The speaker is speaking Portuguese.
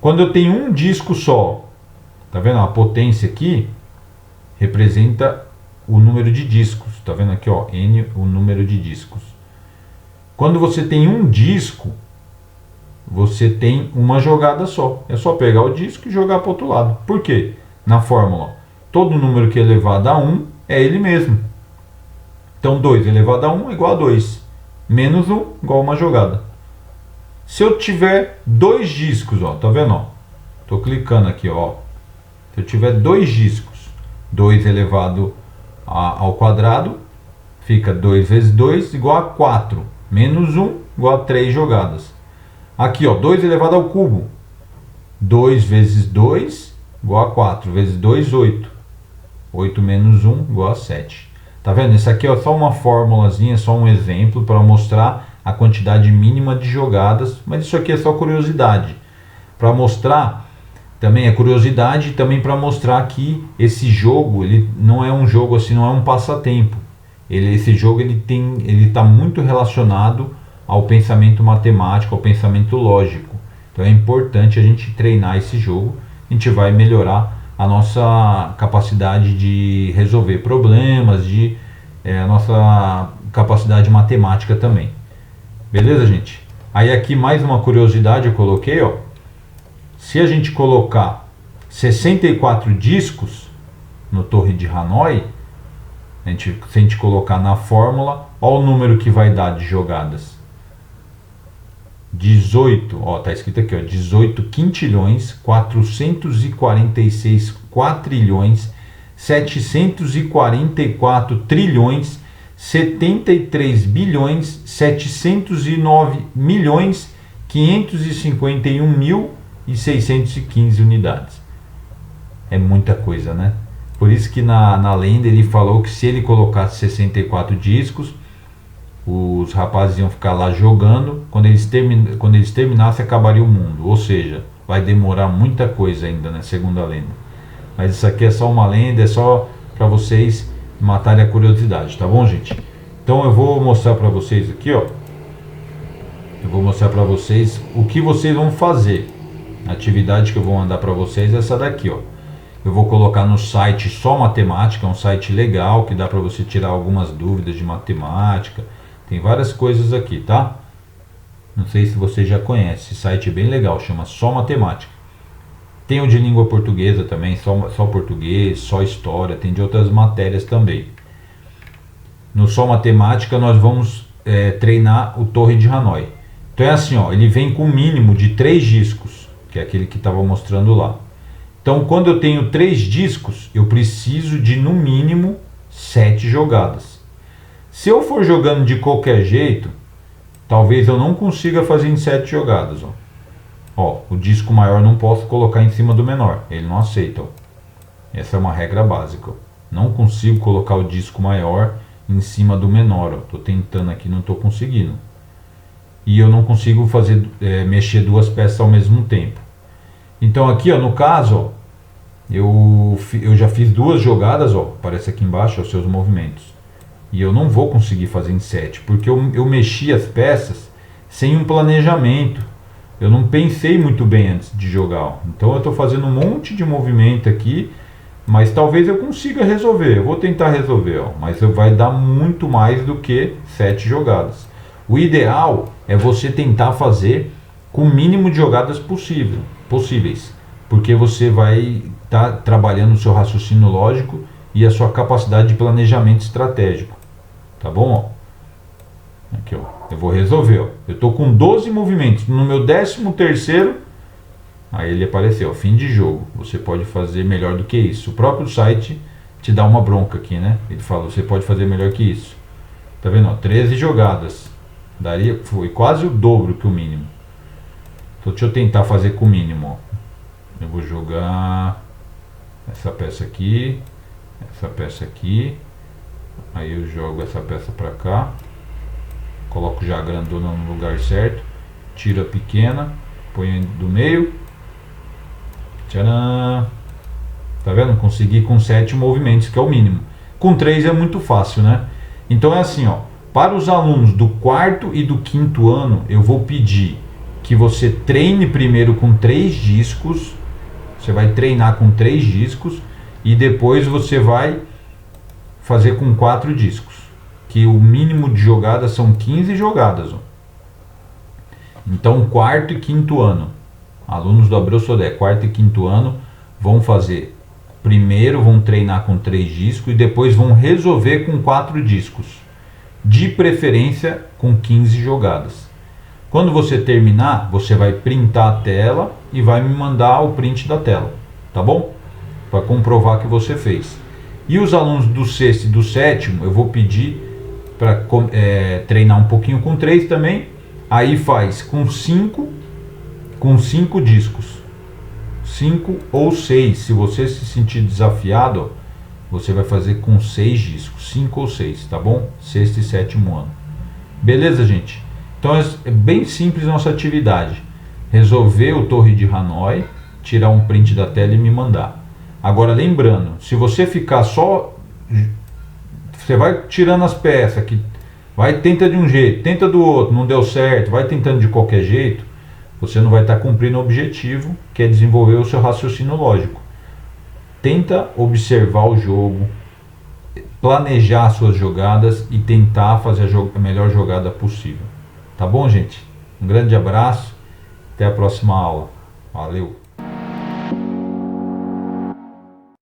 Quando eu tenho um disco só, tá vendo? A potência aqui representa o número de discos. Tá vendo aqui, ó, N, o número de discos. Quando você tem um disco, você tem uma jogada só. É só pegar o disco e jogar para o outro lado. Por quê? Na fórmula, todo número que é elevado a 1 é ele mesmo. Então 2 elevado a 1 é igual a 2. Menos 1 igual a uma jogada. Se eu tiver dois discos, ó, tá vendo? Ó? Tô clicando aqui, ó. Se eu tiver dois discos, 2 elevado ao quadrado, fica 2 vezes 2 igual a 4. Menos 1 igual a 3 jogadas. Aqui, ó, 2 elevado ao cubo. 2 vezes 2 igual a 4. Vezes 2, 8. 8 menos 1 igual a 7. Tá vendo? Isso aqui é só uma formulazinha, só um exemplo para mostrar a quantidade mínima de jogadas. Mas isso aqui é só curiosidade. Para mostrar, também é curiosidade, também para mostrar que esse jogo, ele não é um jogo assim, não é um passatempo. Esse jogo ele está muito relacionado ao pensamento matemático, ao pensamento lógico. Então é importante a gente treinar esse jogo. A gente vai melhorar a nossa capacidade de resolver problemas, a nossa capacidade matemática também. Beleza, gente? Aí aqui mais uma curiosidade eu coloquei, ó. Se a gente colocar 64 discos no Torre de Hanoi, se a gente colocar na fórmula, olha o número que vai dar de jogadas. 18, ó, tá escrito aqui, ó, 18 quintilhões, 446 quatrilhões, 744 trilhões, 73 bilhões, 709 milhões, 551 mil e 615 unidades. É muita coisa, né? Por isso que na lenda ele falou que se ele colocasse 64 discos, os rapazes iam ficar lá jogando, quando eles terminassem acabaria o mundo. Ou seja, vai demorar muita coisa ainda, né, segundo a lenda. Mas isso aqui é só uma lenda, é só para vocês matarem a curiosidade, tá bom, gente? Então eu vou mostrar para vocês aqui, ó. Eu vou mostrar para vocês o que vocês vão fazer. A atividade que eu vou mandar para vocês é essa daqui, ó. Eu vou colocar no site Só Matemática, é um site legal que dá para você tirar algumas dúvidas de matemática. Tem várias coisas aqui, tá? Não sei se você já conhece, esse site é bem legal, chama Só Matemática. Tem o de língua portuguesa também, só português, só história, tem de outras matérias também. No Só Matemática nós vamos treinar o Torre de Hanoi. Então é assim, ó, ele vem com um mínimo de 3 discos, que é aquele que estava mostrando lá. Então quando eu tenho 3 discos, eu preciso de no mínimo 7 jogadas. Se eu for jogando de qualquer jeito, talvez eu não consiga fazer em 7 jogadas. Ó, o disco maior não posso colocar em cima do menor, ele não aceita. Ó. Essa é uma regra básica. Ó. Não consigo colocar o disco maior em cima do menor. Estou tentando aqui, não estou conseguindo. E eu não consigo mexer 2 peças ao mesmo tempo. Então aqui, ó, no caso, ó, eu já fiz 2 jogadas, ó, aparece aqui embaixo os seus movimentos. E eu não vou conseguir fazer em 7, porque eu mexi as peças sem um planejamento. Eu não pensei muito bem antes de jogar. Ó. Então eu estou fazendo um monte de movimento aqui, mas talvez eu consiga resolver. Eu vou tentar resolver, ó, mas vai dar muito mais do que 7 jogadas. O ideal é você tentar fazer com o mínimo de jogadas possíveis, porque você vai estar trabalhando o seu raciocínio lógico e a sua capacidade de planejamento estratégico. Tá bom? Ó. Aqui, ó. Eu vou resolver. Ó. Eu estou com 12 movimentos. No meu 13º, aí ele apareceu. Fim de jogo. Você pode fazer melhor do que isso. O próprio site te dá uma bronca aqui, né? Ele fala, você pode fazer melhor que isso. Tá vendo? Ó, 13 jogadas. Foi quase o dobro que o mínimo. Então deixa eu tentar fazer com o mínimo. Ó. Eu vou jogar essa peça aqui, essa peça aqui. Aí eu jogo essa peça para cá, coloco já a grandona no lugar certo, tiro a pequena, ponho do meio. Tcharam! Tá vendo? Consegui com 7 movimentos, que é o mínimo. Com 3 é muito fácil, né? Então é assim, ó. Para os alunos do 4º e do 5º ano, eu vou pedir que você treine primeiro com 3 discos. Você vai treinar com 3 discos e depois você vai fazer com 4 discos. Que o mínimo de jogadas são 15 jogadas. Ó. Então, quarto e quinto ano, alunos do Abreu Sodré, quarto e quinto ano, vão fazer. Primeiro vão treinar com 3 discos e depois vão resolver com 4 discos. De preferência com 15 jogadas. Quando você terminar, você vai printar a tela e vai me mandar o print da tela, tá bom? Para comprovar que você fez. E os alunos do sexto e do sétimo, eu vou pedir para treinar um pouquinho com 3 também. Aí faz com 5 discos. 5 ou 6. Se você se sentir desafiado, você vai fazer com 6 discos. 5 ou 6, tá bom? Sexto e sétimo ano. Beleza, gente? Então é bem simples nossa atividade. Resolver o Torre de Hanoi, tirar um print da tela e me mandar. Agora lembrando, se você ficar só... Você vai tirando as peças, que vai tenta de um jeito, tenta do outro, não deu certo, vai tentando de qualquer jeito, você não vai estar cumprindo o objetivo, que é desenvolver o seu raciocínio lógico. Tenta observar o jogo, planejar suas jogadas e tentar fazer a melhor jogada possível. Tá bom, gente? Um grande abraço, até a próxima aula. Valeu!